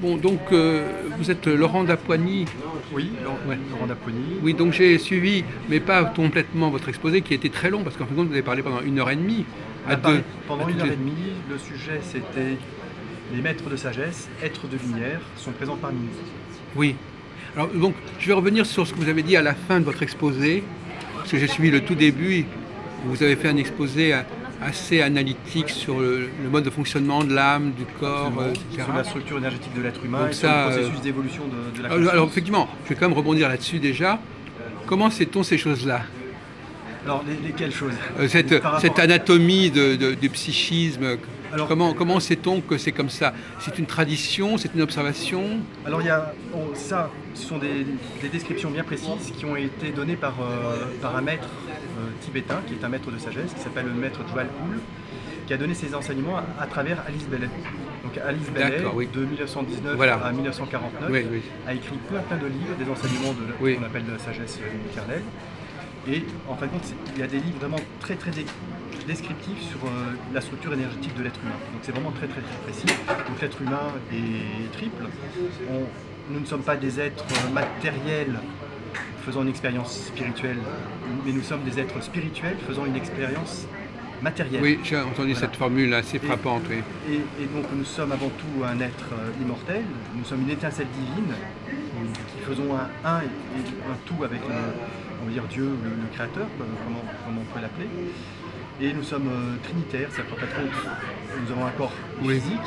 Bon, donc vous êtes Laurent Dapoigny. Oui, Ouais. Laurent Dapoigny. Oui, donc j'ai suivi, mais pas complètement votre exposé, qui était très long, parce qu'en fin de compte, vous avez parlé pendant 1 heure et demie. On a parlé pendant à une toutes heure les- et demie. Le sujet, c'était les maîtres de sagesse, êtres de lumière, sont présents parmi nous. Oui. Alors, donc, je vais revenir sur ce que vous avez dit à la fin de votre exposé, parce que j'ai suivi le tout début. Vous avez fait un exposé assez analytique sur le mode de fonctionnement de l'âme, du corps, Absolument. etc. Sur la structure énergétique de l'être humain Donc et sur ça, le processus d'évolution de la Alors, conscience. effectivement, je vais quand même rebondir là-dessus déjà. Comment sait-on ces choses-là? Alors, lesquelles choses Cette, Par rapport- cette anatomie du psychisme, Alors- comment sait-on que c'est comme ça? C'est une tradition, c'est une observation? Alors, ça, ce sont des descriptions bien précises qui ont été données par un maître tibétain, qui est un maître de sagesse, qui s'appelle le maître Djwhal Khul, qui a donné ses enseignements à travers Alice Bailey. Donc Alice Bailey, D'accord, oui. de 1919 Voilà. à 1949, Oui, oui. a écrit plein de livres, des enseignements de Oui. qu'on appelle de la sagesse éternelle. Et en fin de compte, il y a des livres vraiment très descriptifs sur la structure énergétique de l'être humain. Donc c'est vraiment très précis. Donc l'être humain est triple. Nous ne sommes pas des êtres matériels faisant une expérience spirituelle, mais nous sommes des êtres spirituels faisant une expérience matérielle. Oui, j'ai entendu Voilà. cette formule assez frappante, oui. Et donc nous sommes avant tout un être immortel, nous sommes une étincelle divine, qui faisons un et un tout avec on va dire Dieu, le Créateur, comme on peut l'appeler. Et nous sommes trinitaires, c'est-à-dire qu'en fait nous avons un corps Oui. physique,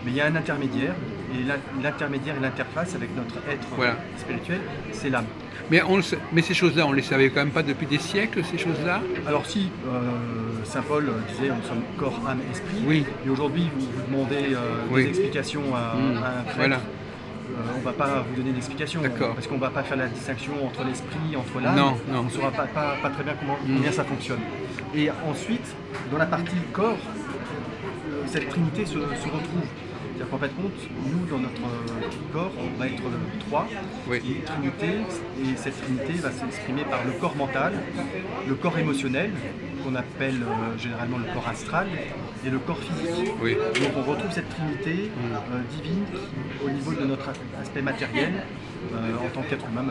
mais il y a un intermédiaire, et l'intermédiaire et l'interface avec notre être Voilà. spirituel, c'est l'âme. Mais ces choses-là, on ne les savait quand même pas depuis des siècles, ces choses-là? Alors si Saint Paul disait nous sommes corps, âme, esprit, Oui. et aujourd'hui vous demandez Oui. des explications à un prêtre, Voilà. on ne va pas vous donner d'explications, D'accord. parce qu'on ne va pas faire la distinction entre l'esprit, entre l'âme, Non. on ne saura pas très bien combien ça fonctionne. Et ensuite, dans la partie corps, cette trinité se retrouve. C'est-à-dire qu'en fait, nous, dans notre corps, on va être trois, Oui. et trinité, et cette trinité va s'exprimer par le corps mental, le corps émotionnel, qu'on appelle généralement le corps astral, et le corps physique. Oui. Donc on retrouve cette trinité divine au niveau de notre aspect matériel, en tant qu'être humain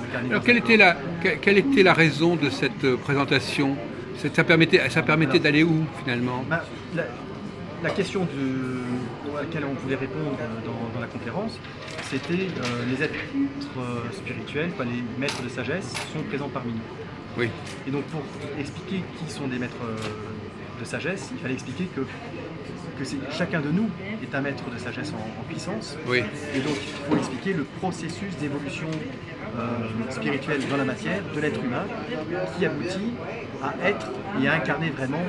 incarné. Alors, dans quelle un était corps. quelle était la raison de cette présentation? Ça permettait d'aller où, finalement? Ben, la question à laquelle on voulait répondre dans la conférence, c'était les êtres spirituels, les maîtres de sagesse, sont présents parmi nous. Oui. Et donc pour expliquer qui sont des maîtres de sagesse, il fallait expliquer que chacun de nous est un maître de sagesse en puissance. Oui. Et donc il faut expliquer le processus d'évolution spirituelle dans la matière de l'être humain qui aboutit à être et à incarner vraiment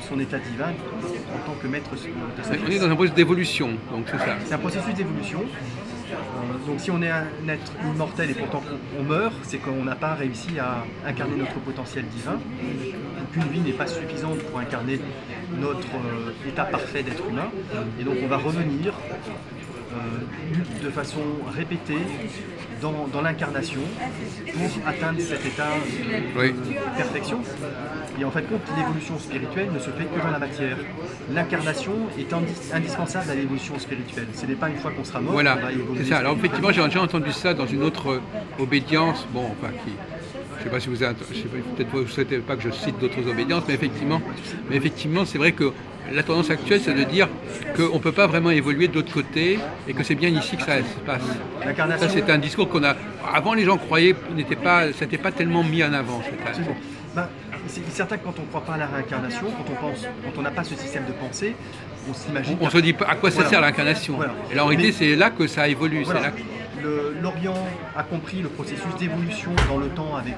son état divin en tant que maître de On est sagesse. dans un processus d'évolution, donc c'est ça. C'est un processus d'évolution. Donc si on est un être immortel et pourtant on meurt, c'est qu'on n'a pas réussi à incarner notre potentiel divin. Qu'une vie n'est pas suffisante pour incarner notre état parfait d'être humain. Et donc on va revenir de façon répétée dans l'incarnation pour atteindre cet état Oui. de perfection. Et en fait, l'évolution spirituelle ne se fait que dans la matière. L'incarnation est indispensable à l'évolution spirituelle. Ce n'est pas une fois qu'on sera mort Voilà, qu'on va évoluer. c'est ça. Alors effectivement, j'ai déjà entendu ça dans une autre obédience, bon, enfin, je ne sais pas si vous avez, peut-être vous ne souhaitez pas que je cite d'autres obédiences, mais effectivement, c'est vrai que la tendance actuelle, c'est de dire qu'on ne peut pas vraiment évoluer de l'autre côté et que c'est bien ici que ça se passe. L'incarnation. Ça, c'est un discours qu'on a. Avant, les gens croyaient, c'était pas tellement mis en avant. Absolument. C'est certain que quand on ne croit pas à la réincarnation, quand on n'a pas ce système de pensée, on s'imagine. On se dit à quoi ça Voilà. sert l'incarnation. Voilà. Et là, en réalité, Mais- c'est là que ça évolue. Voilà. C'est là L'Orient a compris le processus d'évolution dans le temps avec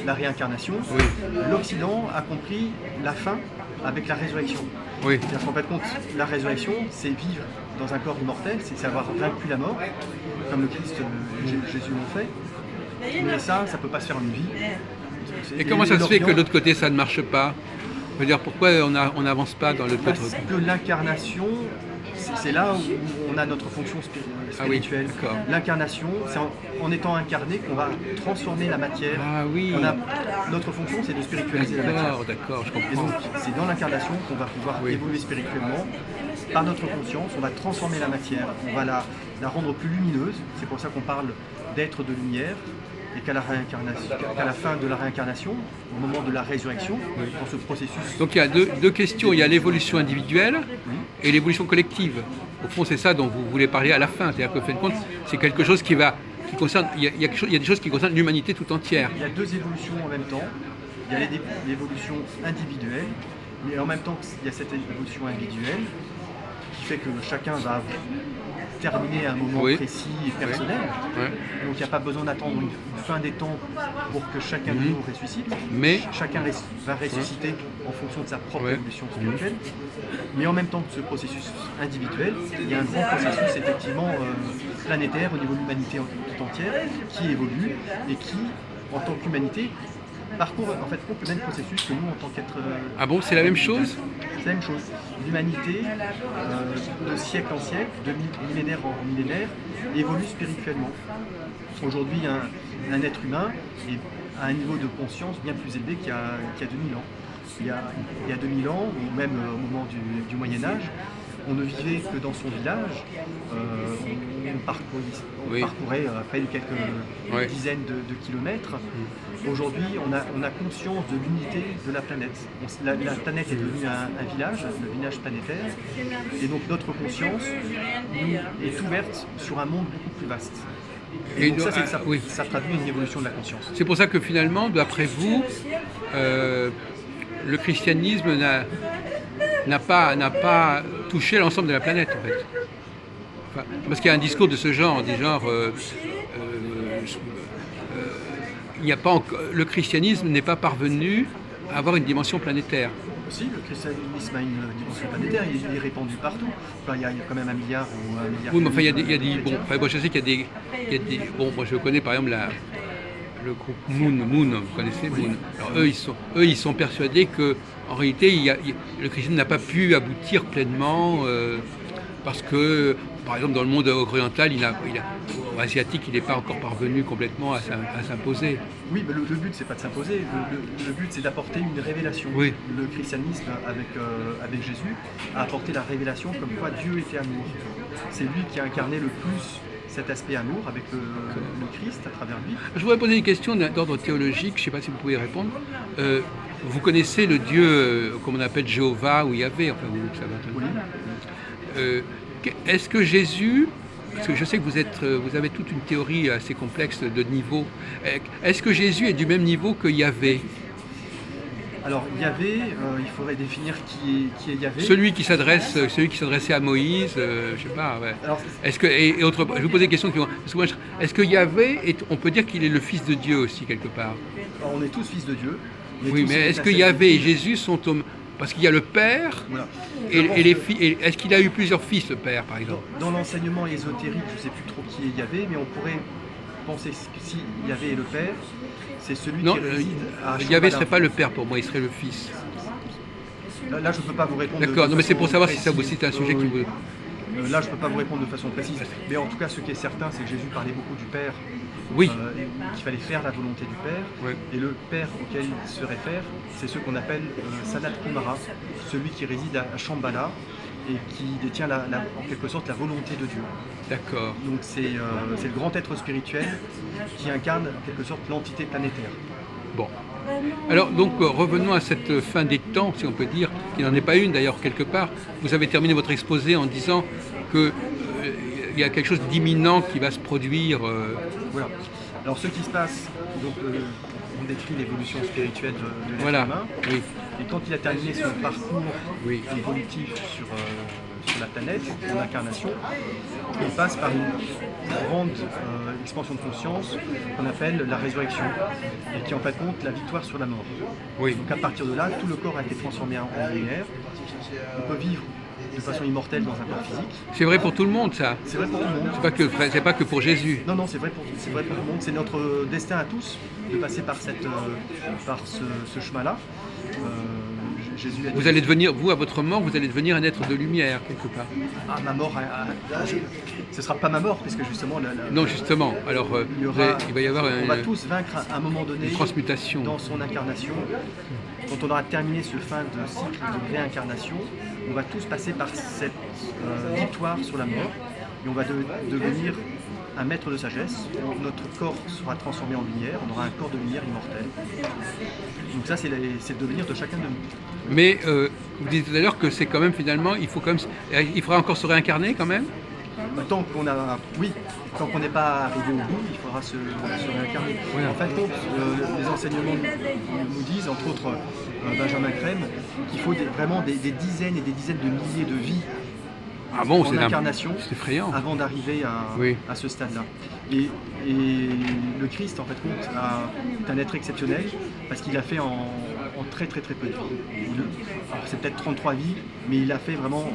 la réincarnation. Oui. L'Occident a compris la fin avec la résurrection. Oui. C'est-à-dire qu'en fait, la résurrection, c'est vivre dans un corps immortel, c'est avoir vaincu la mort, comme le Christ, Jésus l'ont fait. Mais ça ne peut pas se faire en une vie. Et comment ça se fait que de l'Orient- l'autre côté ça ne marche pas? Je veux dire, pourquoi on n'avance pas dans le côté? Parce que l'incarnation, c'est là où on a notre fonction Ah oui, spirituelle. d'accord. L'incarnation, c'est en étant incarné qu'on va transformer la matière. Ah oui. Notre fonction, c'est de spiritualiser la matière. D'accord, je Et comprends. donc, c'est dans l'incarnation qu'on va pouvoir Oui. évoluer spirituellement par notre conscience, on va transformer la matière, on va la rendre plus lumineuse. C'est pour ça qu'on parle d'être de lumière. Et qu'à la fin de la réincarnation, au moment de la résurrection, dans ce processus. Donc il y a deux questions, il y a l'évolution individuelle et l'évolution collective. Au fond, c'est ça dont vous voulez parler à la fin. C'est-à-dire que, fin de compte, c'est quelque chose qui concerne, il y a des choses qui concernent l'humanité tout entière. Il y a deux évolutions en même temps. Il y a l'évolution individuelle, mais en même temps, il y a cette évolution individuelle qui fait que chacun va terminer à un moment précis et personnel. Oui. Donc il n'y a pas besoin d'attendre une fin des temps pour que chacun de nous ressuscite. Mais chacun va ressusciter en fonction de sa propre évolution spirituelle. Mais en même temps que ce processus individuel, il y a un grand processus effectivement planétaire au niveau de l'humanité tout entière qui évolue et qui, en tant qu'humanité, parcourt en fait le même processus que nous en tant qu'être. Ah bon, c'est la même chose? C'est la même chose. L'humanité, de siècle en siècle, de millénaire en millénaire, évolue spirituellement. Aujourd'hui, un être humain est à un niveau de conscience bien plus élevé qu'il y a 2000 ans. Il y a 2000 ans, ou même au moment du Moyen-Âge, on ne vivait que dans son village, on parcourait à peine quelques dizaines de kilomètres. Aujourd'hui, on a conscience de l'unité de la planète. La planète est devenue un village, le village planétaire, et donc notre conscience est ouverte sur un monde beaucoup plus vaste. Et donc ça traduit une évolution de la conscience. C'est pour ça que finalement, d'après vous, le christianisme n'a pas touché l'ensemble de la planète, en fait. Enfin, parce qu'il y a un discours de ce genre, il n'y a pas le christianisme n'est pas parvenu à avoir une dimension planétaire. Si, le christianisme a une dimension planétaire, il est répandu partout. Enfin, il y a quand même 1 milliard ou 1 milliard. Oui, mais enfin, il y a des bon, enfin, je sais qu'il y a des bon, moi je connais par exemple le groupe Moon, vous connaissez Moon. Alors eux ils sont persuadés que en réalité le christianisme n'a pas pu aboutir pleinement parce que par exemple dans le monde oriental, asiatique, il n'est pas encore parvenu complètement à s'imposer. Oui, mais le but c'est pas de s'imposer, le but c'est d'apporter une révélation. Oui. Le christianisme avec Jésus a apporté la révélation comme quoi Dieu était amour. C'est lui qui a incarné le plus cet aspect amour avec le Christ à travers lui. Je voudrais poser une question d'ordre théologique, je ne sais pas si vous pouvez répondre. Vous connaissez le Dieu, comme on appelle Jéhovah ou Yahvé, enfin vous savez. Oui. Est-ce que Jésus, parce que je sais que vous avez toute une théorie assez complexe de niveau, est-ce que Jésus est du même niveau que Yahvé? Alors Yahvé, il faudrait définir qui est Yahvé. Celui qui s'adressait à Moïse, je sais pas. Ouais. Alors, je vais vous poser une question. Est-ce que Yahvé, on peut dire qu'il est le fils de Dieu aussi quelque part? Alors, on est tous fils de Dieu. Oui, mais est-ce que Yahvé et Jésus sont parce qu'il y a le Père et les filles. Est-ce qu'il a eu plusieurs fils, le Père, par exemple? Dans l'enseignement ésotérique, je ne sais plus trop qui est Yahvé, mais on pourrait penser que si Yahvé est le Père, c'est celui qui réside à Shambhala. Yahvé ne serait pas le Père pour moi, il serait le Fils. Là, je ne peux pas vous répondre. D'accord, non, mais c'est pour savoir si ça vous cite un sujet qui vous. Là, je ne peux pas vous répondre de façon précise. Mais en tout cas, ce qui est certain, c'est que Jésus parlait beaucoup du Père. Oui. Qu'il fallait faire la volonté du Père. Oui. Et le Père auquel il se réfère, c'est ce qu'on appelle Sanat Kumara, celui qui réside à Shambhala et qui détient en quelque sorte la volonté de Dieu. D'accord. Donc c'est le grand être spirituel qui incarne en quelque sorte l'entité planétaire. Bon. Alors donc revenons à cette fin des temps, si on peut dire, qui n'en est pas une d'ailleurs quelque part. Vous avez terminé votre exposé en disant que il y a quelque chose d'imminent qui va se produire. Voilà. Alors ce qui se passe, donc on décrit l'évolution spirituelle de l'être humain. Oui. Et quand il a terminé son parcours évolutif sur la planète, en incarnation, il passe par une grande expansion de conscience qu'on appelle la résurrection, et qui en fait compte la victoire sur la mort. Oui. Donc à partir de là, tout le corps a été transformé en lumière. On peut vivre de façon immortelle dans un corps physique. C'est vrai pour tout le monde, ça. C'est vrai pour tout le monde. C'est pas que pour Jésus. Non, c'est vrai pour tout le monde. C'est notre destin à tous de passer par ce chemin-là. Jésus a dit, vous allez devenir, vous, à votre mort, vous allez devenir un être de lumière, quelque part. Ah, ma mort, ce ne sera pas ma mort, puisque justement... Non, justement. Alors, il va y avoir on va tous vaincre à un moment donné, une transmutation dans son incarnation, quand on aura terminé ce fin de cycle de réincarnation, on va tous passer par cette victoire sur la mort et on va devenir un maître de sagesse. Notre corps sera transformé en lumière, on aura un corps de lumière immortel. Donc ça, c'est le devenir de chacun de nous. Mais vous disiez tout à l'heure que c'est quand même finalement, il faudra encore se réincarner quand même. Tant qu'on n'est pas arrivé au bout, il faudra se réincarner. Ouais. En fin de compte, les enseignements nous disent, entre autres Benjamin Crème, qu'il faut vraiment des dizaines et des dizaines de milliers de vies Ah bon, en incarnation c'est effrayant. avant d'arriver à ce stade-là. Et le Christ, en fait, est un être exceptionnel parce qu'il a fait en très très très peu de vies. Alors c'est peut-être 33 vies, mais il a fait vraiment...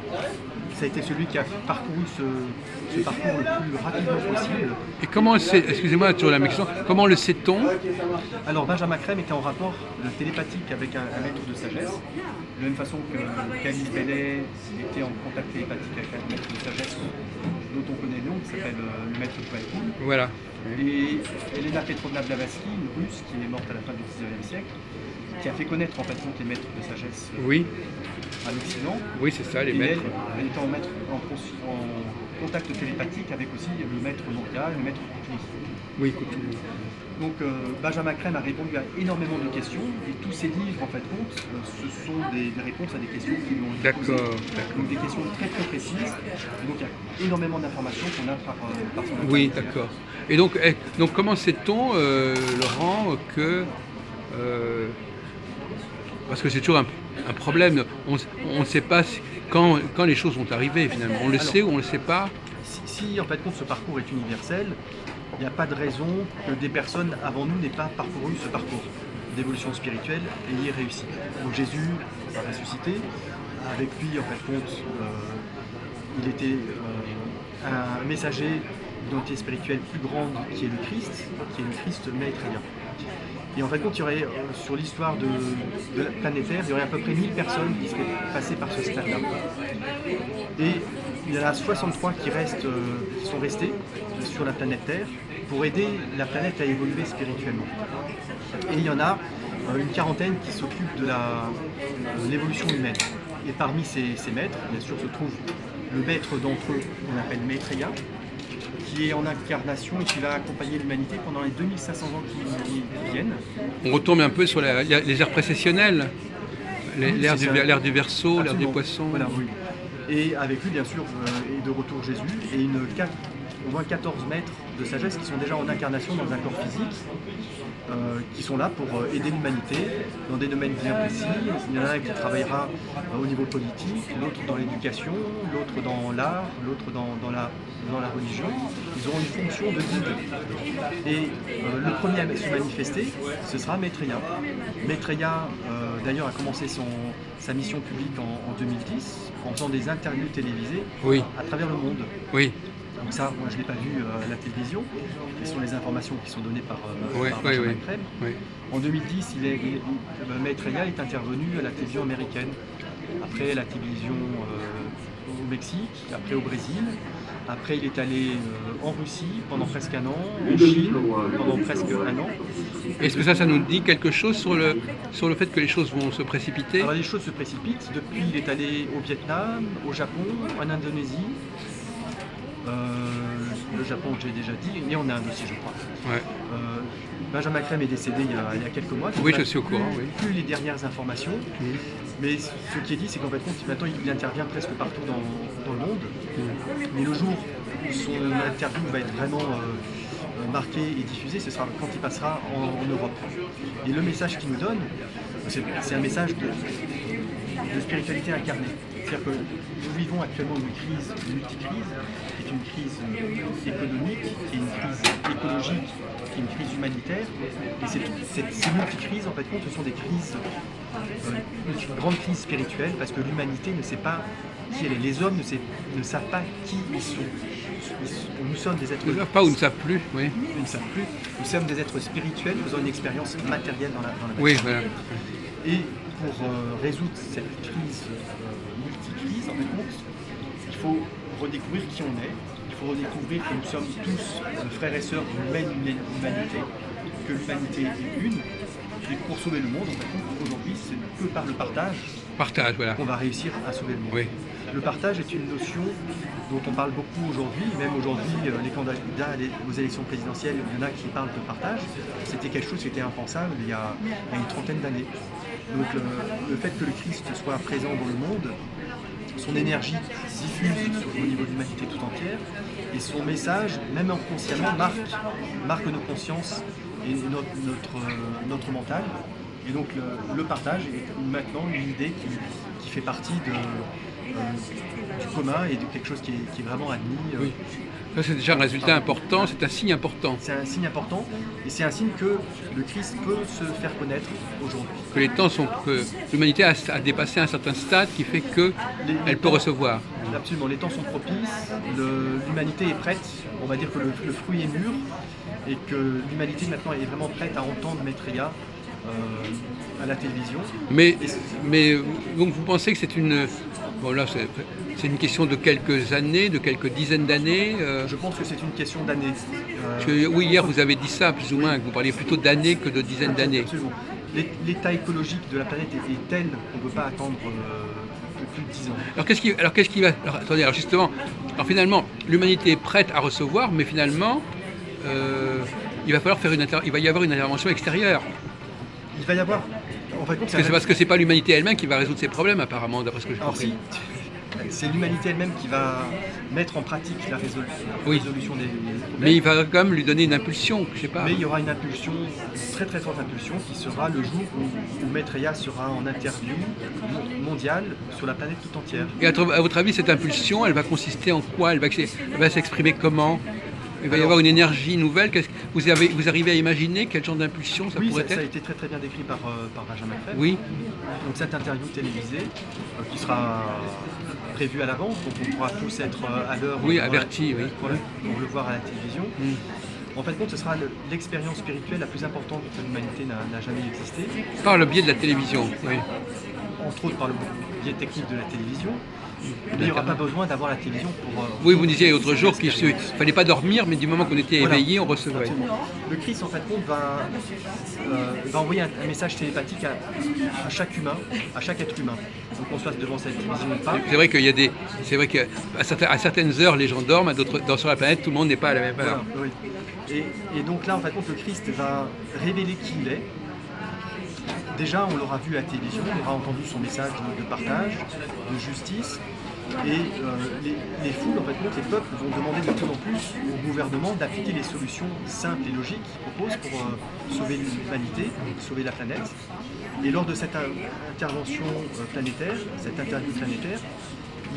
Ça a été celui qui a parcouru ce parcours le plus rapidement possible. Et comment excusez-moi toujours la même question, comment le sait-on? Alors Benjamin Crème était en rapport télépathique avec un maître de sagesse, de la même façon que Camille Bellet était en contact télépathique avec un maître de sagesse dont on connaît le nom, qui s'appelle le maître Kouakoum. Voilà. Et Elena Petrovna Blavatsky, une russe qui est morte à la fin du XIXe siècle, qui a fait connaître en fait les maîtres de sagesse Oui. à l'Occident. Oui, c'est ça, les Et maîtres. elle était en contact télépathique avec aussi le maître Moria et le maître Kouchny. Oui, écoute. Donc Benjamin Crème a répondu à énormément de questions et tous ses livres en fait ce sont des réponses à des questions qui lui ont été posées. D'accord. Donc des questions très très précises. Et donc il y a énormément d'informations qu'on a par son intermédiaire. Oui, d'accord. Et donc comment sait-on, Laurent, que... parce que c'est toujours un problème, on ne sait pas quand les choses vont arriver finalement. On le sait ou on ne le sait pas. Si en fait ce parcours est universel, il n'y a pas de raison que des personnes avant nous n'aient pas parcouru ce parcours d'évolution spirituelle et y aient réussi. Donc Jésus a ressuscité, avec lui en fait il était un messager d'identité spirituelle plus grande qui est le Christ Maitreya. Et en fait, il y aurait, sur l'histoire de la planétaire, il y aurait à peu près 1000 personnes qui seraient passées par ce stade-là. Et il y en a 63 qui sont restés sur la planète Terre pour aider la planète à évoluer spirituellement. Et il y en a une quarantaine qui s'occupent de l'évolution humaine. Et parmi ces maîtres, bien sûr, se trouve le maître d'entre eux, qu'on appelle Maitreya, qui est en incarnation et qui va accompagner l'humanité pendant les 2500 ans qui viennent. On retombe un peu sur les ères précessionnelles, l'ère du Verseau, l'ère du Poisson. Voilà, oui. Et avec lui, bien sûr, est de retour Jésus et on voit 14 maîtres de sagesse qui sont déjà en incarnation dans un corps physique, qui sont là pour aider l'humanité dans des domaines bien précis. Il y en a un qui travaillera au niveau politique, l'autre dans l'éducation, l'autre dans l'art, l'autre dans la religion. Ils auront une fonction de guide. Et le premier à se manifester, ce sera Maitreya. Maitreya, d'ailleurs, a commencé sa mission publique en 2010 en faisant des interviews télévisées à travers le monde. Oui. Donc ça, moi je ne l'ai pas vu à la télévision, ce sont les informations qui sont données par Benjamin Crème. Oui. En 2010, Maitreya est intervenu à la télévision américaine, après la télévision au Mexique, après au Brésil, après il est allé en Russie pendant presque un an, en Chine pendant presque un an. Est-ce que ça nous dit quelque chose sur le fait que les choses vont se précipiter? Alors les choses se précipitent, depuis il est allé au Vietnam, au Japon, en Indonésie. Le Japon, j'ai déjà dit, et en Inde aussi, je crois. Ouais. Benjamin Crème est décédé il y a quelques mois. Oui, je suis au courant. Plus les dernières informations. Mais ce qui est dit, c'est qu'en fait, maintenant, il intervient presque partout dans le monde. Mais le jour où son interview va être vraiment marquée et diffusée, ce sera quand il passera en Europe. Et le message qu'il nous donne, c'est un message de spiritualité incarnée. C'est-à-dire que nous vivons actuellement une crise, une multicrise, qui est une crise économique, qui est une crise écologique, qui est une crise humanitaire. Et ces multicrises, en fait, ce sont des crises, une grande crise spirituelle, parce que l'humanité ne sait pas qui elle est. Les hommes ne savent pas qui ils sont. Nous sommes des êtres... Ils ne savent pas ou ne savent plus, oui. Ils ne savent plus. Nous sommes des êtres spirituels faisant une expérience matérielle dans la vie. Oui, voilà. Et pour résoudre cette crise multicrise, en fait, il faut redécouvrir qui on est, il faut redécouvrir que nous sommes tous frères et sœurs d'une même humanité, que l'humanité est une, Et pour sauver le monde, en fait, aujourd'hui, c'est que par le partage Partage, voilà. qu'on va réussir à sauver le monde. Oui. Le partage est une notion dont on parle beaucoup aujourd'hui. Même aujourd'hui, les candidats aux élections présidentielles, il y en a qui parlent de partage. C'était quelque chose qui était impensable il y a une trentaine d'années. Donc le fait que le Christ soit présent dans le monde, son énergie diffuse au niveau de l'humanité tout entière, et son message, même inconsciemment, marque nos consciences et notre mental. Et donc le partage est maintenant une idée qui fait partie du commun et de quelque chose qui est vraiment admis. Oui. Ça, c'est déjà un résultat important, c'est un signe important. C'est un signe important et c'est un signe que le Christ peut se faire connaître aujourd'hui. Que les temps sont, que l'humanité a dépassé un certain stade qui fait qu'elle peut recevoir. Absolument, les temps sont propices, l'humanité est prête, on va dire que le fruit est mûr et que l'humanité maintenant est vraiment prête à entendre Maitreya à la télévision. Mais donc vous pensez que c'est une... Bon là, c'est une question de quelques années, de quelques dizaines d'années Je pense que c'est une question d'années. Oui, hier vous avez dit ça, plus ou moins, que vous parliez plutôt d'années que de dizaines d'années. Absolument. L'état écologique de la planète est tel qu'on ne peut pas attendre plus de 10 ans. Alors qu'est-ce qui va... Alors, attendez, alors justement, alors finalement, l'humanité est prête à recevoir, mais finalement, il va y avoir une intervention extérieure. Il va y avoir... En fait, c'est parce que c'est pas l'humanité elle-même qui va résoudre ces problèmes, apparemment, d'après ce que j'ai compris. C'est l'humanité elle-même qui va mettre en pratique la résolution des problèmes. Mais il va quand même lui donner une impulsion, je sais pas. Mais il y aura une impulsion, très très forte impulsion, qui sera le jour où Maitreya sera en interview mondiale sur la planète tout entière. Et à votre avis, cette impulsion, elle va consister en quoi? Elle va s'exprimer comment? Il va y avoir une énergie nouvelle. Vous arrivez à imaginer quel genre d'impulsion ça pourrait être? Ça a été très très bien décrit par Benjamin Crème. Oui. Donc cette interview télévisée qui sera prévue à l'avance, donc on pourra tous être à l'heure. Oui, avertis, oui. Pour le voir à la télévision. En fait, ce sera l'expérience spirituelle la plus importante que l'humanité n'a jamais existé. Par le biais de la télévision, oui. Entre autres par le biais technique de la télévision. Mais il n'y aura pas besoin d'avoir la télévision pour... Oui, vous disiez l'autre jour qu'il ne fallait pas dormir, mais du moment qu'on était éveillé, on recevait. Absolument. Le Christ, en fait, va envoyer un message télépathique à chaque humain, à chaque être humain. Donc qu'on soit devant cette télévision ou pas. C'est vrai qu'il y a c'est vrai qu'à certaines heures, les gens dorment, sur la planète, tout le monde n'est pas à la même heure. Voilà, oui. Et donc là, en fait, le Christ va révéler qui il est. Déjà, on l'aura vu à la télévision, on aura entendu son message de partage, de justice, et les foules, en fait, les peuples vont demander de plus en plus au gouvernement d'appliquer les solutions simples et logiques qu'il propose pour sauver l'humanité, sauver la planète. Et lors de cette intervention planétaire, cette interview planétaire,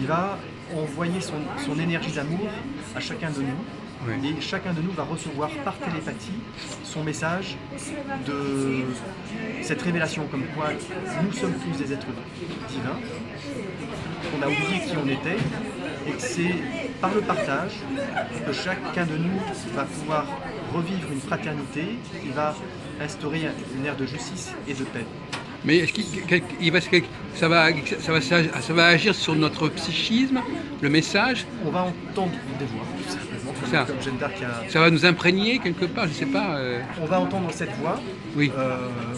il va envoyer son énergie d'amour à chacun de nous. Oui. Et chacun de nous va recevoir par télépathie son message de cette révélation comme quoi nous sommes tous des êtres divins, qu'on a oublié qui on était, et que c'est par le partage que chacun de nous va pouvoir revivre une fraternité qui va instaurer une ère de justice et de paix. Mais ça va agir sur notre psychisme, le message? On va entendre des voix, tout simplement. Comme Jeanne d'Arc ça va nous imprégner quelque part, je ne sais pas. On va entendre cette voix. Oui.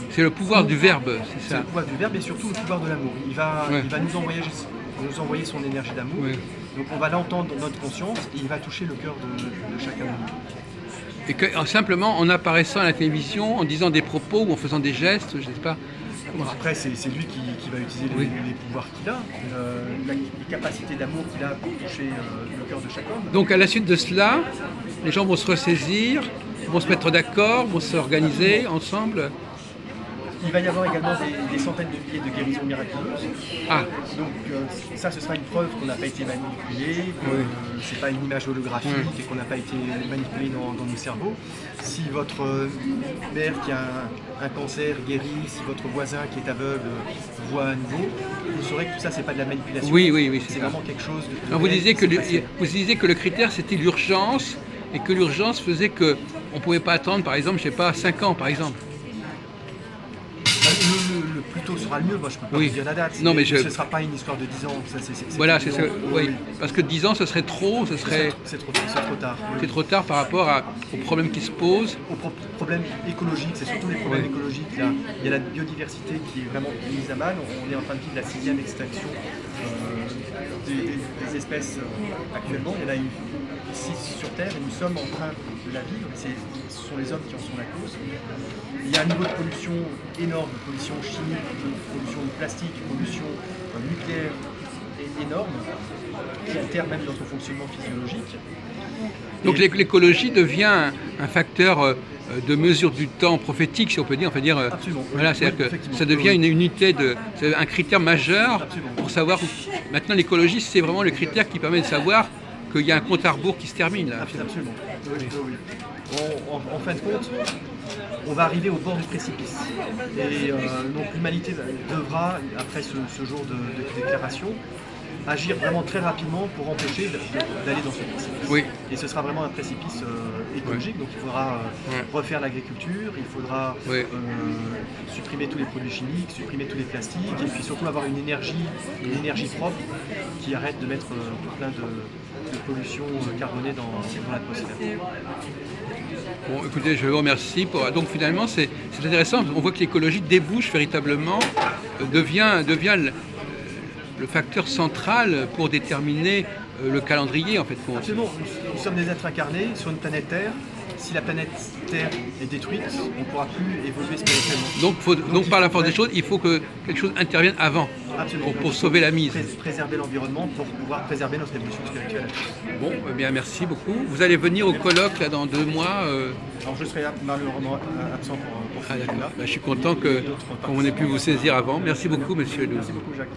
C'est le pouvoir du verbe, c'est ça. C'est le pouvoir du verbe et surtout le pouvoir de l'amour. Il va nous envoyer son énergie d'amour. Oui. Donc on va l'entendre dans notre conscience et il va toucher le cœur de chacun de nous. Et que simplement en apparaissant à la télévision, en disant des propos ou en faisant des gestes, je ne sais pas. Après, c'est lui qui va utiliser les pouvoirs qu'il a, les capacités d'amour qu'il a pour toucher le cœur de chaque homme. Donc à la suite de cela, les gens vont se ressaisir, vont se mettre d'accord, vont s'organiser ensemble. Il va y avoir également des centaines de milliers de guérisons miraculeuses. Ah. Donc ça, ce sera une preuve qu'on n'a pas été manipulé, que c'est pas une image holographique et qu'on n'a pas été manipulé dans nos cerveaux. Si votre mère qui a un cancer guérit, si votre voisin qui est aveugle voit à nouveau, vous saurez que tout ça, c'est pas de la manipulation. Oui, c'est vraiment quelque chose de vous disiez que le critère, c'était l'urgence, et que l'urgence faisait qu'on ne pouvait pas attendre, par exemple, je sais pas, 5 ans, par exemple. plus tôt sera le mieux. Moi, je peux pas Oui. vous dire la date. Non, mais ce ne sera pas une histoire de 10 ans. Ça, Voilà, c'est ça. évident. Oui. Parce que 10 ans, ce serait trop, C'est trop tard. Oui. c'est trop tard par rapport aux problèmes qui se posent. Aux problèmes écologiques, c'est surtout les problèmes écologiques. Il y a la biodiversité qui est vraiment mise à mal. On est en train de vivre la 6e extinction des espèces actuellement. Il y en a eu 6 sur Terre et nous sommes en train de la vivre. Ce sont les hommes qui en sont la cause. Il y a un niveau de pollution énorme, de pollution chimique, de pollution plastique, de pollution nucléaire énorme, qui altère même notre fonctionnement physiologique. Donc l'écologie devient un facteur de mesure du temps prophétique, si on peut dire. Absolument. Voilà, c'est-à-dire que ça devient une unité, c'est un critère majeur pour savoir. Maintenant, l'écologie, c'est vraiment le critère qui permet de savoir qu'il y a un compte à rebours qui se termine. Là. Absolument. Oui. En fin de compte, on va arriver au bord du précipice. Et donc l'humanité devra, après ce jour de déclaration, agir vraiment très rapidement pour empêcher d'aller dans ce précipice. Oui. Et ce sera vraiment un précipice écologique, donc il faudra refaire l'agriculture, il faudra supprimer tous les produits chimiques, supprimer tous les plastiques, et puis surtout avoir une énergie propre qui arrête de mettre plein de pollution carbonée dans l'atmosphère. Bon, écoutez, je vous remercie. Donc finalement, c'est intéressant. On voit que l'écologie débouche véritablement, devient le facteur central pour déterminer le calendrier, en fait. Absolument. Nous sommes des êtres incarnés sur une planète Terre. Si la planète Terre est détruite, on ne pourra plus évoluer spirituellement. Donc par la force des choses, il faut que quelque chose intervienne avant pour sauver la mise. Préserver l'environnement pour pouvoir préserver notre évolution spirituelle. Bon, eh bien merci beaucoup. Vous allez venir au colloque là, dans 2 mois Alors je serai malheureusement absent pour ce d'accord. là. Je suis content qu'on ait pu vous saisir avant. Merci beaucoup, monsieur. Merci beaucoup, Jacques.